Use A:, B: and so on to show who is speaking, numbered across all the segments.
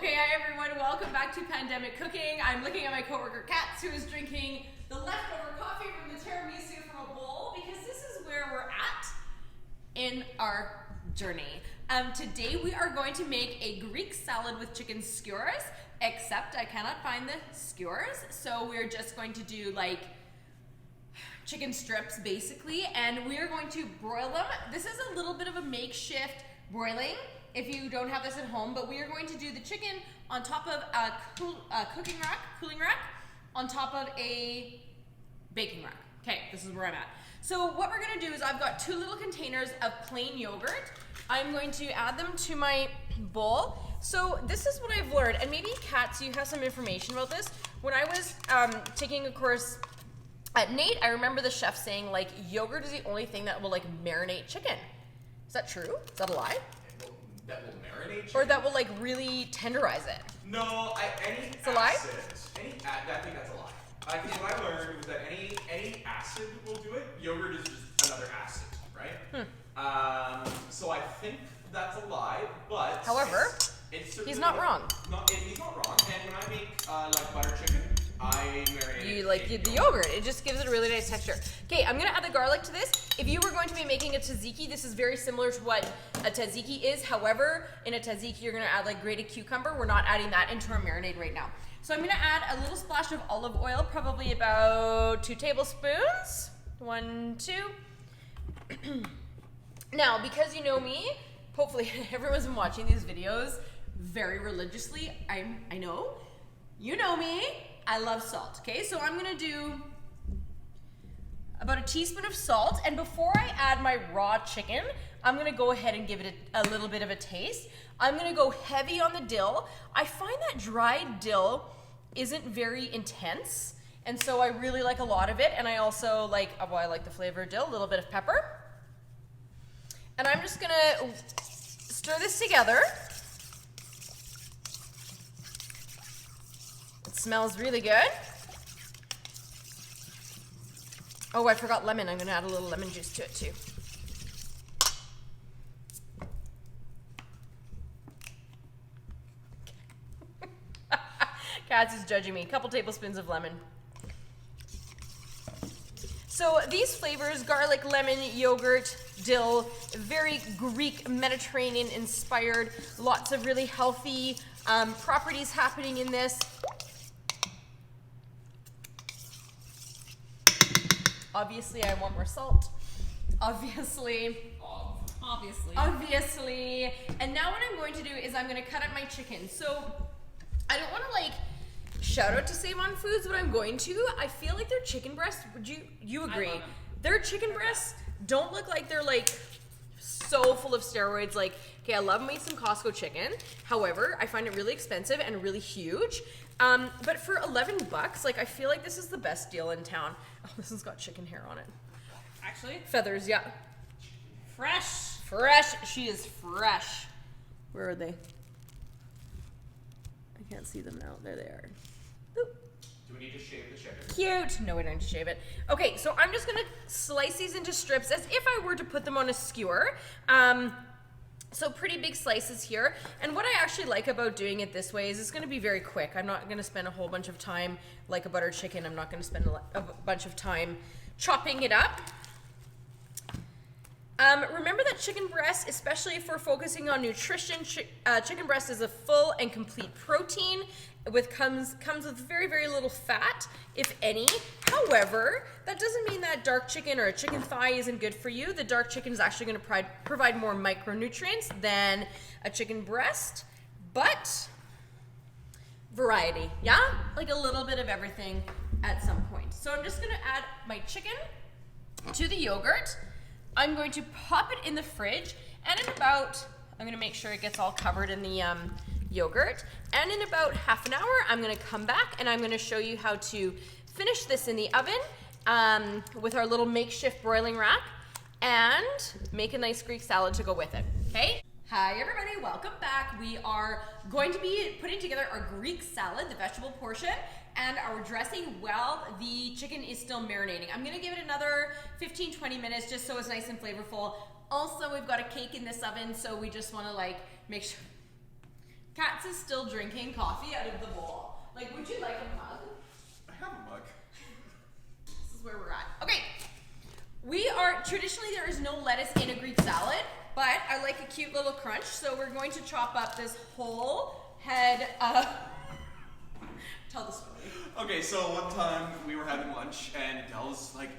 A: Okay, hi everyone, welcome back to Pandemic Cooking. I'm looking at my coworker Katz, who is drinking the leftover coffee from the tiramisu from a bowl, because this is where we're at in our journey. Today we are going to make a Greek salad with chicken skewers, except I cannot find the skewers, so we're just going to do like chicken strips basically, and we're going to broil them. This is a little bit of a makeshift broiling if you don't have this at home, but we are going to do the chicken on top of a cooling rack, on top of a baking rack. Okay, this is where I'm at. So what we're gonna do is I've got 2 little containers of plain yogurt. I'm going to add them to my bowl. So this is what I've learned, and maybe Katz, you have some information about this. When I was taking a course at Nate, I remember the chef saying like yogurt is the only thing that will like marinate chicken. Is that true? Is that a lie?
B: That will marinate chicken?
A: Or that will like really tenderize it?
B: No,
A: it's a lie?
B: I think that's a lie. Because what I learned was that any acid will do it. Yogurt is just another acid, right? So I think that's a lie, but
A: however,
B: it's
A: he's not wrong.
B: He's not wrong. And when I make like butter chicken, I marinate it.
A: You like the yogurt. It just gives it a really nice texture. Okay, I'm gonna add the garlic to this. If you were going to be making a tzatziki, this is very similar to what a tzatziki is. However, in a tzatziki, you're gonna add like grated cucumber. We're not adding that into our marinade right now. So I'm gonna add a little splash of olive oil, probably about 2 tablespoons. 1, 2. Now, because you know me, hopefully everyone's been watching these videos very religiously. I know, you know me, I love salt, okay? So I'm gonna do about a teaspoon of salt, and before I add my raw chicken, I'm gonna go ahead and give it a little bit of a taste. I'm gonna go heavy on the dill. I find that dried dill isn't very intense, and so I really like a lot of it, and I also like, well, I like the flavor of dill, a little bit of pepper. And I'm just gonna stir this together. It smells really good. Oh, I forgot lemon. I'm gonna add a little lemon juice to it too. Katz is judging me. A couple tablespoons of lemon. So these flavors, garlic, lemon, yogurt, dill, very Greek, Mediterranean inspired, lots of really healthy properties happening in this. Obviously, I want more salt. Obviously. And now what I'm going to do is I'm going to cut up my chicken. So I don't want to like shout out to Save on Foods, but I'm going to. I feel like their chicken breasts, would you agree? Their chicken breasts don't look like they're like so full of steroids. Like, okay, I love me some Costco chicken. However, I find it really expensive and really huge. But for $11, like I feel like this is the best deal in town. Oh, this one's got chicken hair on it.
C: Actually?
A: Feathers, yeah.
C: Fresh.
A: She is fresh. Where are they? I can't see them now. There they are. Oop.
B: Do we need to shave the chicken?
A: Cute. No, we don't need to shave it. Okay, so I'm just gonna slice these into strips as if I were to put them on a skewer. So pretty big slices here. And what I actually like about doing it this way is it's gonna be very quick. I'm not gonna spend a whole bunch of time like a butter chicken. I'm not gonna spend a bunch of time chopping it up. Remember that chicken breast, especially if we're focusing on nutrition, chicken breast is a full and complete protein comes with very, very little fat, if any. However, that doesn't mean that dark chicken or a chicken thigh isn't good for you. The dark chicken is actually going to provide more micronutrients than a chicken breast, but variety, yeah? Like a little bit of everything at some point. So I'm just going to add my chicken to the yogurt. I'm going to pop it in the fridge, and in about, I'm going to make sure it gets all covered in the yogurt, and in about half an hour, I'm going to come back and I'm going to show you how to finish this in the oven with our little makeshift broiling rack and make a nice Greek salad to go with it, okay? Hi everybody, welcome back. We are going to be putting together our Greek salad, the vegetable portion, and our dressing while the chicken is still marinating. I'm gonna give it another 15-20 minutes just so it's nice and flavorful. Also, we've got a cake in this oven, so we just wanna like make sure Katz is still drinking coffee out of the bowl. Like, would you like a mug?
B: I have a mug.
A: This is where we're at. Okay. We are, traditionally there is no lettuce in a Greek salad, but I like a cute little crunch, so we're going to chop up this whole head of... Tell the story.
B: Okay, so one time we were having lunch and Adele was like,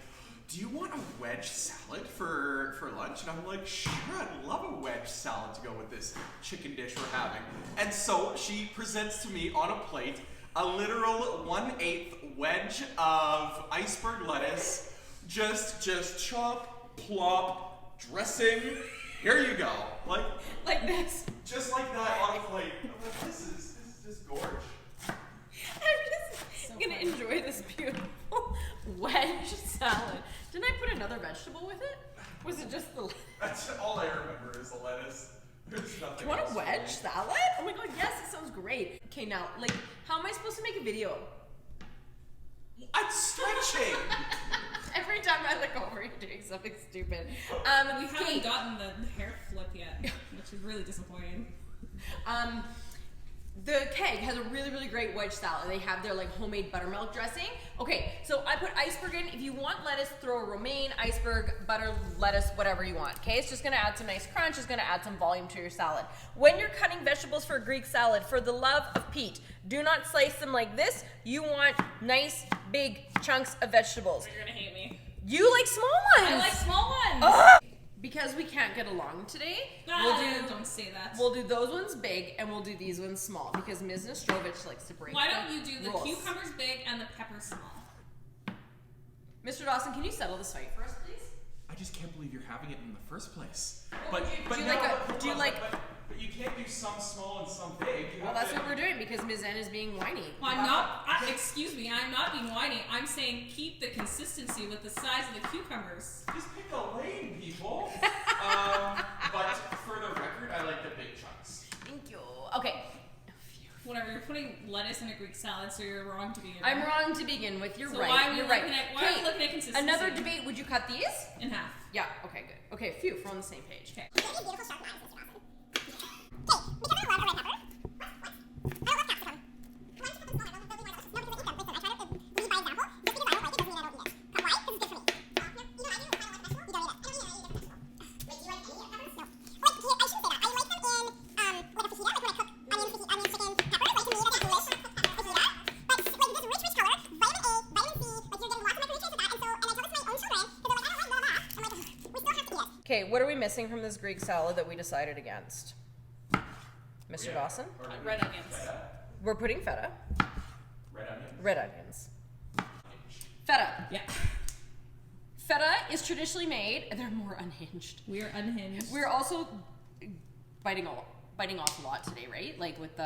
B: do you want a wedge salad for lunch? And I'm like, sure, I'd love a wedge salad to go with this chicken dish we're having. And so she presents to me on a plate a literal 1/8 wedge of iceberg lettuce, just chop, plop, dressing, here you go.
A: Like this.
B: Just like that on a plate. I'm like, this is just gorge.
A: I'm just gonna enjoy this beautiful wedge salad. Didn't I put another vegetable with it? Was it just the...
B: That's all I remember is the lettuce. There's nothing
A: Do you want
B: else
A: a
B: for me.
A: wedge salad? Oh my god, yes, it sounds great. Okay, now, like, how am I supposed to make a video?
B: I'm stretching!
A: Every time I look over, you're doing something stupid.
C: We
A: Kate,
C: haven't gotten the hair flip yet, which is really disappointing.
A: The Keg has a really, really great wedge salad. They have their like homemade buttermilk dressing. Okay, so I put iceberg in. If you want lettuce, throw a romaine, iceberg, butter, lettuce, whatever you want. Okay, it's just gonna add some nice crunch. It's gonna add some volume to your salad. When you're cutting vegetables for a Greek salad, for the love of Pete, do not slice them like this. You want nice, big chunks of vegetables.
C: You're gonna hate me.
A: You like small ones.
C: I like small ones.
A: Ugh! Because we can't get along today,
C: Don't say that.
A: we'll do those ones big and we'll do these ones small because Ms. Nestrovich likes to break
C: Why don't you do the
A: rules.
C: cucumbers big and the peppers small?
A: Mr. Dawson, can you settle this fight for us, please?
B: I just can't believe you're having it in the first place.
A: Well, do
B: you can't do some small and some big. You
A: Well,
B: have
A: that's
B: to-
A: what we're doing because Ms. N is being whiny.
C: Well, I'm not. Excuse me. I'm not being whiny. I'm saying keep the consistency with the size of the cucumbers.
B: Just pick a lane, people. But for the record, I like the big chunks.
A: Thank you. Okay.
C: Whatever. You're putting lettuce in a Greek salad, so you're wrong to begin with.
A: I'm wrong to begin with. You're
C: So
A: right.
C: why are we
A: You're
C: looking
A: right.
C: at- why are we
A: Kate,
C: looking at consistency?
A: Another debate. Would you cut these?
C: in half.
A: Yeah. Okay. Good. Okay. Phew. We're on the same page.
C: Okay.
A: Okay. What are we missing from this Greek salad that we decided against? Mr. Dawson?
B: Or maybe
C: Red onions.
B: Feta.
A: We're putting feta.
B: Red onions.
A: Red onions. Feta.
C: Yeah.
A: Feta is traditionally made, and they're more unhinged.
C: We are unhinged.
A: We're also biting off a lot today, right? Like with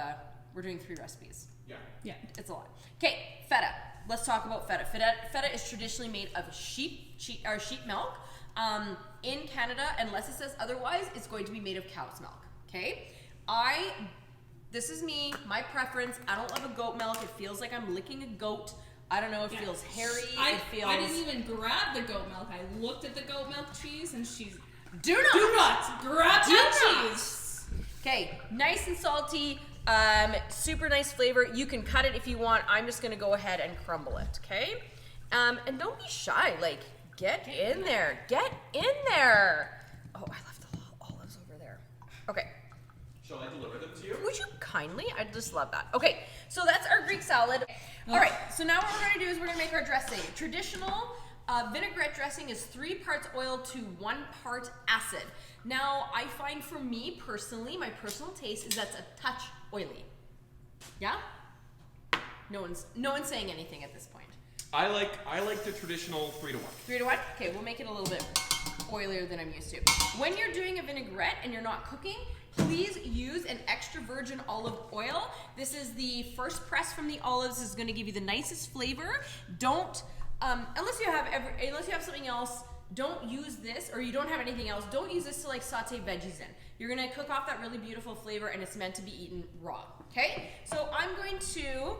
A: we're doing 3 recipes.
B: Yeah.
C: Yeah.
A: It's a lot. Okay, feta. Let's talk about feta. Feta is traditionally made of sheep milk. In Canada, unless it says otherwise, it's going to be made of cow's milk. Okay? This is me, my preference. I don't love a goat milk. It feels like I'm licking a goat. I don't know, it feels hairy.
C: I
A: it
C: didn't
A: feels...
C: even grab the goat milk. I looked at the goat milk cheese and she's
A: Do not
C: grab
A: Do
C: that
A: not.
C: cheese.
A: Okay, nice and salty, super nice flavor. You can cut it if you want. I'm just gonna go ahead and crumble it, okay? And don't be shy, like, get in there. Get in there. Oh, I left the olives over there. Okay.
B: Shall I deliver them to you?
A: Would you kindly? I just love that. Okay, so that's our Greek salad. All right, so now what we're gonna do is we're gonna make our dressing. Traditional vinaigrette dressing is 3 parts oil to 1 part acid. Now, I find for me personally, my personal taste is that's a touch oily. Yeah? No one's saying anything at this point.
B: I like the traditional 3 to 1.
A: 3 to 1? Okay, we'll make it a little bit oilier than I'm used to. When you're doing a vinaigrette and you're not cooking, please use an extra virgin olive oil. This is the first press from the olives. This is going to give you the nicest flavor. Don't, unless you have something else, don't use this, or you don't have anything else, don't use this to like saute veggies in. You're going to cook off that really beautiful flavor and it's meant to be eaten raw, okay? So I'm going to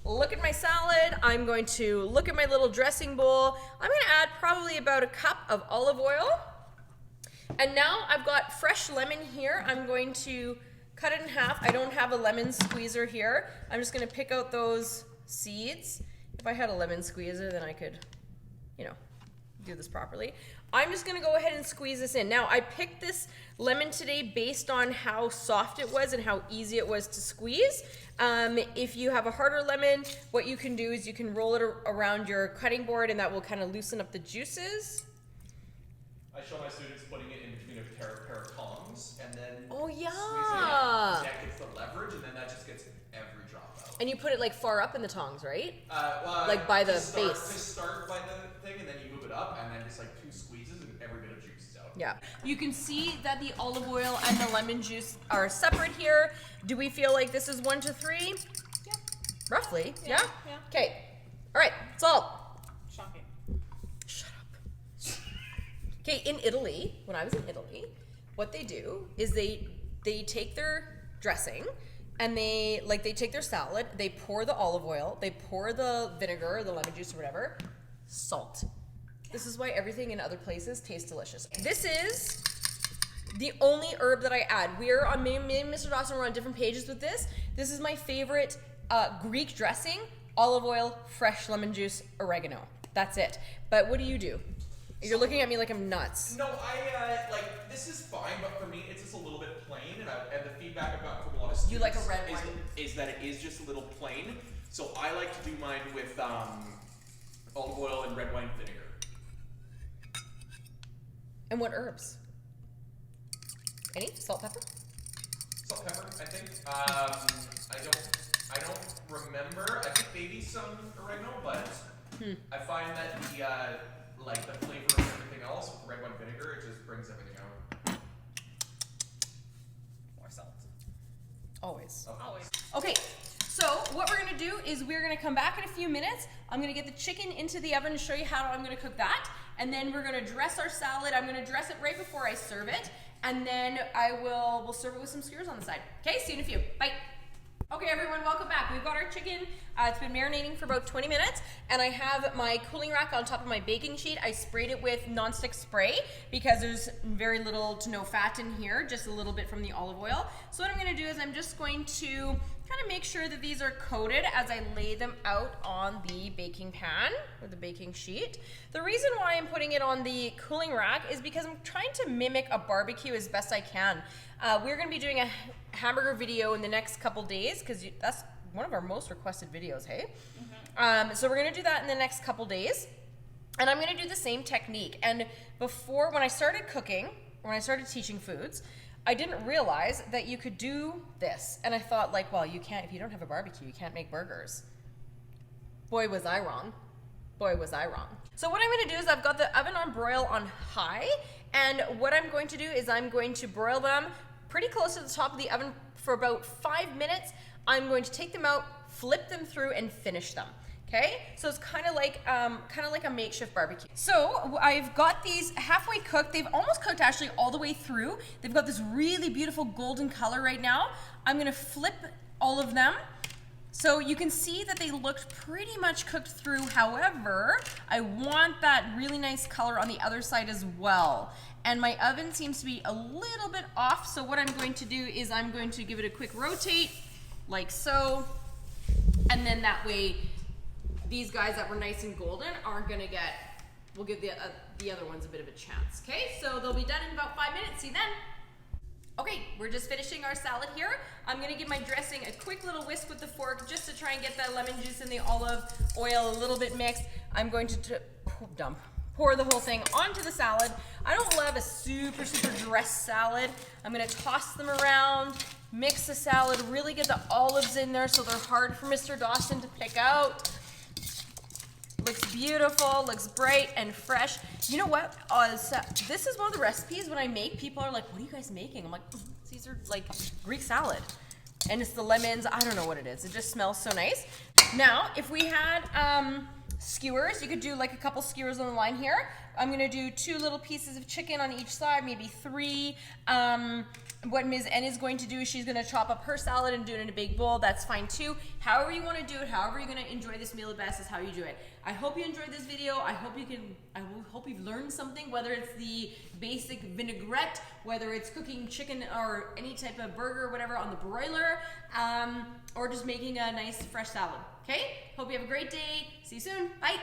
A: look at my salad. I'm going to look at my little dressing bowl. I'm going to add probably about a cup of olive oil. And now I've got fresh lemon here. I'm going to cut it in half. I don't have a lemon squeezer here. I'm just gonna pick out those seeds. If I had a lemon squeezer, then I could, you know, do this properly. I'm just gonna go ahead and squeeze this in. Now, I picked this lemon today based on how soft it was and how easy it was to squeeze. If you have a harder lemon, what you can do is you can roll it around your cutting board and that will kind of loosen up the juices.
B: I show my students putting it in between a pair of tongs and then
A: Oh yeah.
B: squeezing it. That gets the leverage and then that just gets every drop out.
A: And you put it like far up in the tongs, right?
B: Well,
A: like by the
B: base.
A: base.
B: Start by the thing and then you move it up and then just like 2 squeezes and every bit of juice is out.
A: Yeah. You can see that the olive oil and the lemon juice are separate here. Do we feel like this is 1 to 3?
C: Yeah.
A: Roughly.
C: Yeah.
A: Okay. All right. Salt.
C: Shocking.
A: Shut up. Okay. In Italy, when I was in Italy, what they do is they take their dressing and they take their salad, they pour the olive oil, they pour the vinegar, the lemon juice or whatever, salt. This is why everything in other places tastes delicious. This is the only herb that I add. We're on, me and Mr. Dawson, we're on different pages with this. This is my favorite Greek dressing, olive oil, fresh lemon juice, oregano. That's it. But what do? You're looking at me like I'm nuts.
B: No, I like this is fine, but for me it's just a little bit plain, and the feedback I've gotten from a lot of students
A: You like a red wine?
B: is that it is just a little plain. So I like to do mine with olive oil and red wine vinegar.
A: And what herbs? Any? Salt, pepper?
B: Salt, pepper, I think. I don't remember. I think maybe some oregano, but I find that the flavor of everything else with red wine vinegar, it just brings everything out.
C: More salt.
A: Always.
B: Okay.
C: Always.
A: Okay, so what we're gonna do is we're gonna come back in a few minutes. I'm gonna get the chicken into the oven and show you how I'm gonna cook that. And then we're gonna dress our salad. I'm gonna dress it right before I serve it. And then we'll serve it with some skewers on the side. Okay, see you in a few. Bye. Okay, everyone, welcome back. We've got our chicken. It's been marinating for about 20 minutes, and I have my cooling rack on top of my baking sheet. I sprayed it with nonstick spray because there's very little to no fat in here, just a little bit from the olive oil. So what I'm gonna do is I'm just going to kind of make sure that these are coated as I lay them out on the baking pan or the baking sheet. The reason why I'm putting it on the cooling rack is because I'm trying to mimic a barbecue as best I can. We're gonna be doing a hamburger video in the next couple days because that's one of our most requested videos, hey? So we're gonna do that in the next couple days. And I'm gonna do the same technique. And before, when I started cooking, when I started teaching foods, I didn't realize that you could do this. And I thought like, well, you can't, if you don't have a barbecue, you can't make burgers. Boy, was I wrong. Boy, was I wrong. So what I'm gonna do is I've got the oven on broil on high. And what I'm going to do is I'm going to broil them pretty close to the top of the oven for about 5 minutes. I'm going to take them out, flip them through, and finish them. Okay, so it's kind of like a makeshift barbecue. So I've got these halfway cooked. They've almost cooked actually all the way through. They've got this really beautiful golden color right now. I'm gonna flip all of them. So you can see that they looked pretty much cooked through. However, I want that really nice color on the other side as well. And my oven seems to be a little bit off. So what I'm going to do is I'm going to give it a quick rotate like so. And then that way, these guys that were nice and golden aren't gonna we'll give the other ones a bit of a chance. Okay, so they'll be done in about 5 minutes. See you then. Okay, we're just finishing our salad here. I'm gonna give my dressing a quick little whisk with the fork just to try and get that lemon juice and the olive oil a little bit mixed. I'm going to pour the whole thing onto the salad. I don't love a super dressed salad. I'm gonna toss them around, mix the salad, really get the olives in there so they're hard for Mr. Dawson to pick out. Looks beautiful, looks bright and fresh. You know what? This is one of the recipes when I make, people are like, what are you guys making? I'm like, these are like Greek salad. And it's the lemons, I don't know what it is. It just smells so nice. Now, if we had skewers, you could do like a couple skewers on the line here. I'm gonna do 2 little pieces of chicken on each side, maybe 3. What Ms. N is going to do is she's gonna chop up her salad and do it in a big bowl. That's fine too. However you wanna do it, however you're gonna enjoy this meal the best is how you do it. I hope you enjoyed this video. I hope you've learned something, whether it's the basic vinaigrette, whether it's cooking chicken or any type of burger or whatever on the broiler, or just making a nice fresh salad. Okay? Hope you have a great day. See you soon. Bye.